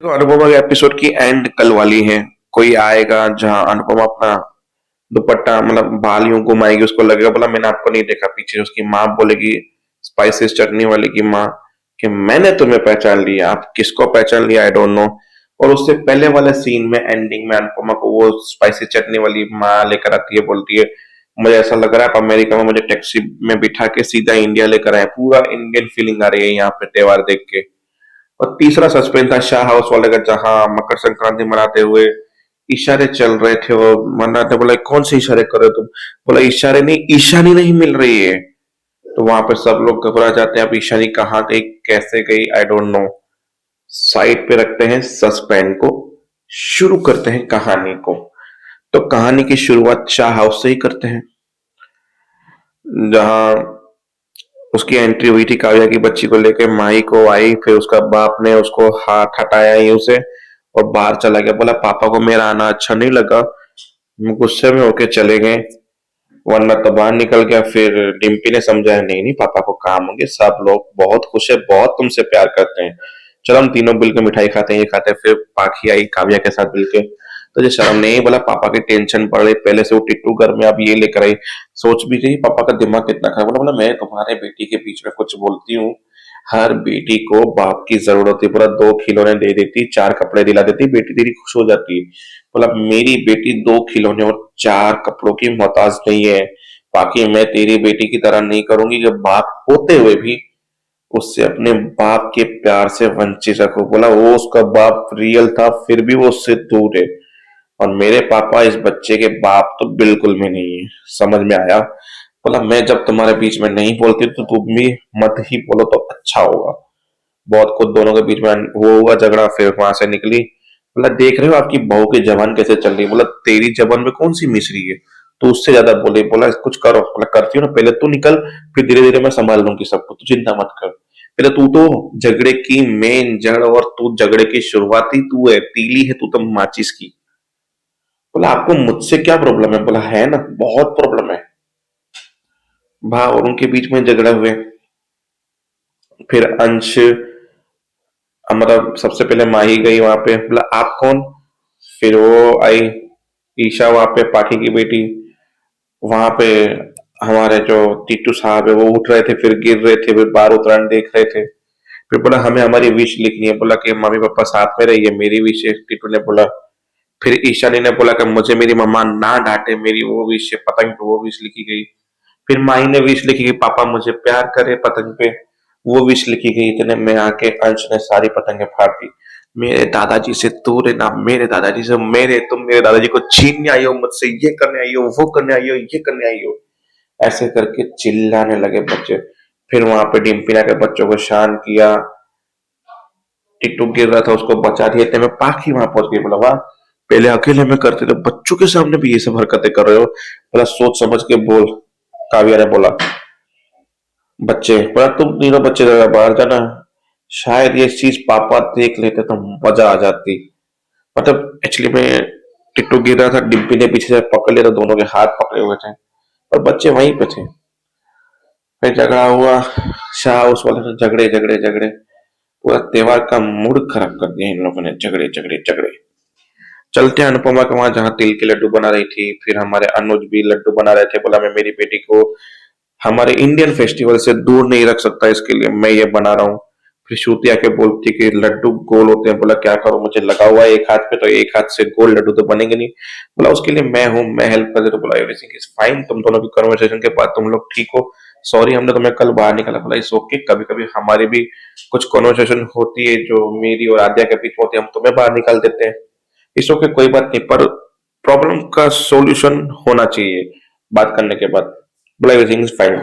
तो अनुपमा के एपिसोड की एंड कल वाली है। कोई आएगा जहां अनुपमा अपना दुपट्टा मतलब बाल यूं घुमाएगी, उसको लगेगा बोला मैंने आपको नहीं देखा पीछे। उसकी माँ बोलेगी, स्पाइसेस चटनी वाली की माँ, कि मैंने तुम्हें पहचान लिया। आप किसको पहचान लिया आई डोंट नो। और उससे पहले वाले सीन में एंडिंग में अनुपमा को वो स्पाइसी चटनी वाली माँ लेकर आती है, बोलती है मुझे ऐसा लग रहा है आप अमेरिका में मुझे टैक्सी में बिठा के सीधा इंडिया लेकर आए। पूरा इंडियन फीलिंग आ रही है यहाँ पे त्योहार देख के। और तीसरा सस्पेंस था शाह हाउस वाले का, जहां मकर संक्रांति मनाते हुए इशारे चल रहे थे। वो मनाते बोला कौन से इशारे कर रहे हो तुम? बोला इशारे नहीं, ईशानी नहीं मिल रही है। तो वहां पे सब लोग घबरा जाते हैं, अब ईशानी कहाँ गई, कैसे गई, आई डोंट नो। साइड पे रखते हैं सस्पेंस को, शुरू करते हैं कहानी को। तो कहानी की शुरुआत शाह हाउस से ही करते हैं, जहां उसकी एंट्री हुई थी काव्या की बच्ची को लेके। माई को आई, फिर उसका बाप ने उसको हाथ हटाया यूं से और बाहर चला गया। बोला पापा को मेरा आना अच्छा नहीं लगा। गुस्से में होके चले गए, वरना तो बाहर निकल गया। फिर डिम्पी ने समझाया नहीं नहीं पापा को काम होंगे, सब लोग बहुत खुश है, बहुत तुमसे प्यार करते हैं, चलो हम तीनों मिलकर मिठाई खाते हैं, ये खाते हैं। फिर पाखी आई काव्या के साथ मिलके, तो जो शर्म नहीं, बोला पापा की टेंशन पड़ रही, पहले से वो टिट्टू घर में अब ये लेकर आई। सोच भी रही पापा का दिमाग कितना खराब। बोला बोला मैं तुम्हारे बेटी के बीच में कुछ बोलती हूँ, हर बेटी को बाप की जरूरत होती है। पूरा 2 खिलौने दे देती, 4 कपड़े दिला देती, बेटी तेरी खुश हो जाती है। बोला मेरी बेटी 2 खिलौने और 4 कपड़ों की मोहताज नहीं है। बाकी मैं तेरी बेटी की तरह नहीं करूंगी कि बाप होते हुए भी उससे अपने बाप के प्यार से वंचित रखो। बोला वो उसका बाप रियल था, फिर भी वो उससे दूर है, और मेरे पापा इस बच्चे के बाप तो बिल्कुल भी नहीं है। समझ में आया? बोला मैं जब तुम्हारे बीच में नहीं बोलती तो तुम भी मत ही बोलो तो अच्छा होगा। बहुत कुछ दोनों के बीच में वो हुआ झगड़ा, फिर वहां से निकली। बोला देख रहे हो आपकी बहू की जबान कैसे चल रही है? बोला तेरी जबान में कौन सी मिश्री है, तो उससे ज्यादा बोले। बोला कुछ करो। बोला करती हूँ ना, पहले तू निकल, फिर धीरे धीरे मैं संभाल लूंगी सबको, तू चिंता मत कर। पहले तू तो झगड़े की मेन जड़, और तू झगड़े की शुरुआती तू है, तीली है तू तो माचिस की। बोला आपको मुझसे क्या प्रॉब्लम है? बोला है ना, बहुत प्रॉब्लम है। भा और उनके बीच में झगड़ा हुए। फिर अंश, मतलब सबसे पहले माही गई वहां पे। बोला आप कौन? फिर वो आई ईशा वहां पे, पाखी की बेटी। वहां पे हमारे जो टीटू साहब है वो उठ रहे थे, फिर गिर रहे थे, फिर बार उत्तरायण देख रहे थे। फिर बोला हमें हमारी विश लिखनी है। बोला कि मम्मी पापा साथ में रहिए, मेरी विश है, टीटू ने बोला। फिर ईशानी ने बोला कि मुझे मेरी मम्मा ना डांटे, मेरी वो विश है पतंग पे, वो विश लिखी गई। फिर माही ने विश लिखी कि पापा मुझे प्यार करे पतंग पे, वो विश लिखी गई। इतने में आके अंश ने सारी पतंगे फाड़ दी। मेरे दादाजी से दूर है ना, मेरे दादाजी से मेरे, तुम मेरे दादाजी को छीनने आई हो मुझसे, ये करने आई हो, वो करने आई हो, ये करने आई हो, ऐसे करके चिल्लाने लगे बच्चे। फिर वहां पे डिम्पी ने के बच्चों को शांत किया। टिकटुक गिर रहा था, उसको बचा दिया। इतने में पाखी वहां पहुंच गई। बोला वाह, पहले अकेले में करते थे, बच्चों के सामने भी ये सब हरकतें कर रहे हो। बोला सोच समझ के बोल, काव्या ने बोला। बच्चे बोला तुम तीनों बच्चे जरा बाहर जाना, शायद ये चीज पापा देख लेते तो मजा आ जाती। मतलब एक्चुअली में टिट्टू गिर रहा था, डिम्पी ने पीछे से पकड़ लिया, तो दोनों के हाथ पकड़े हुए थे और बच्चे वहीं पे थे। फिर झगड़ा हुआ, शाह उस वाले से झगड़े झगड़े झगड़े, पूरा त्योहार का मूड खराब कर दिया इन लोगों ने, झगड़े झगड़े झगड़े। चलते हैं अनुपमा के वहां, जहाँ तिल के लड्डू बना रही थी। फिर हमारे अनुज भी लड्डू बना रहे थे। बोला मैं मेरी बेटी को हमारे इंडियन फेस्टिवल से दूर नहीं रख सकता, इसके लिए मैं ये बना रहा हूँ। फिर श्रुति आके बोलती कि लड्डू गोल होते हैं। बोला क्या करूं, मुझे लगा हुआ है एक हाथ पे, तो एक हाथ से गोल लड्डू तो बनेंगे नहीं। बोला उसके लिए मैं हूं, मैं हेल्प कर दे। तो बोला एवरीथिंग इज फाइन, तुम दोनों की कन्वर्सेशन के बाद तुम लोग ठीक हो, सॉरी हमने तुम्हें कल बाहर निकाला। बोला इस ओके, कभी कभी हमारी भी कुछ कन्वर्सेशन होती है जो मेरी और आद्या के बीच में होती है, हम तुम्हें बाहर निकाल देते हैं। इस ओके कोई बात नहीं, पर प्रॉब्लम का सॉल्यूशन होना चाहिए बात करने के बाद। बोला एवरीथिंग इज फाइन।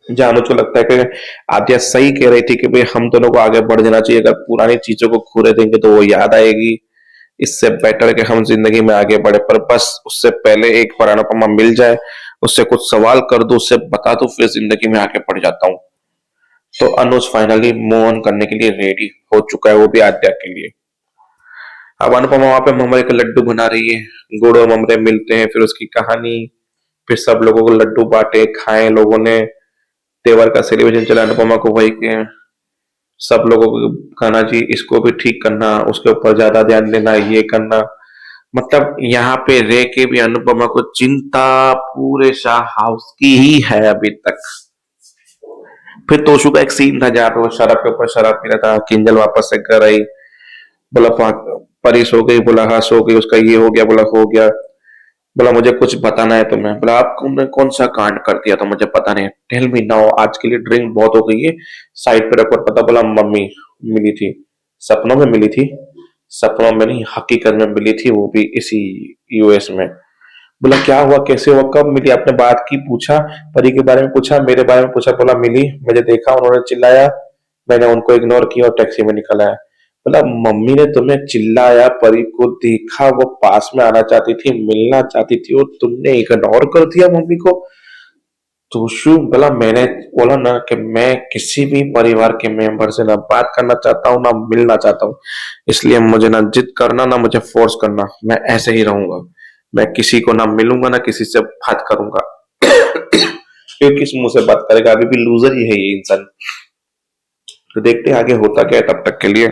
जहां मुझको लगता है कि आद्या सही कह रही थी कि भाई हम दोनों को आगे बढ़ जाना चाहिए, अगर पुरानी चीजों को घूरे देंगे तो वो याद आएगी। इससे बेटर है कि हम जिंदगी में आगे बढ़े, पर बस उससे पहले एक बार अनुपमा मिल जाए, उससे कुछ सवाल कर दो, उससे बता दो, फिर जिंदगी में आगे बढ़ जाता हूँ। तो अनुज फाइनली मूव ऑन करने के लिए रेडी हो चुका है, वो भी आद्या के लिए। अब अनुपमा वहां पे ममरे के लड्डू बना रही है, गुड़ और ममरे मिलते हैं, फिर उसकी कहानी, फिर सब लोगों को लड्डू बांटे, खाए लोगों ने, त्योहार का सेलिब्रेशन चला अनुपमा को वही के। सब लोगों को कहना जी इसको भी ठीक करना, उसके ऊपर ज्यादा ध्यान देना, ये करना। मतलब यहाँ पे रह के भी अनुपमा को चिंता पूरे शाह हाउस की ही है अभी तक। फिर तोशु का एक सीन था जहाँ पे वो शराब के ऊपर शराब पी रहा था, किंजल वापस से घर आई, बोला परी सो गई, बोला हाँ सो गई, उसका ये हो गया, बोला हो गया, बोला मुझे कुछ बताना है तुम्हें, बोला आपने कौन सा कांड कर दिया था मुझे पता नहीं, टेल मी नाउ, आज के लिए ड्रिंक बहुत हो गई है, साइड पे रखो, पता, बोला मम्मी मिली थी, सपनों में मिली थी, सपनों में नहीं हकीकत में मिली थी, वो भी इसी यूएस में। बोला क्या हुआ, कैसे हुआ, कब मिली, आपने बात की, पूछा, परी के बारे में पूछा, मेरे बारे में पूछा, बोला मिली, मुझे देखा, उन्होंने चिल्लाया, मैंने उनको इग्नोर किया और टैक्सी में निकल आया। बोला मम्मी ने तुम्हें चिल्लाया, परी को देखा, वो पास में आना चाहती थी, मिलना चाहती थी और तुमने इग्नोर कर दिया मम्मी को। तो शु बोला मैंने बोला ना कि मैं किसी भी परिवार के मेंबर से ना बात करना चाहता हूँ ना मिलना चाहता हूँ, इसलिए मुझे ना जिद करना ना मुझे फोर्स करना, मैं ऐसे ही रहूंगा, मैं किसी को ना मिलूंगा ना किसी से बात करूंगा। क्यों किस मुंह से बात करेगा, अभी भी लूजर ही है ये इंसान। तो देखते हैं आगे होता क्या है तब तक के लिए।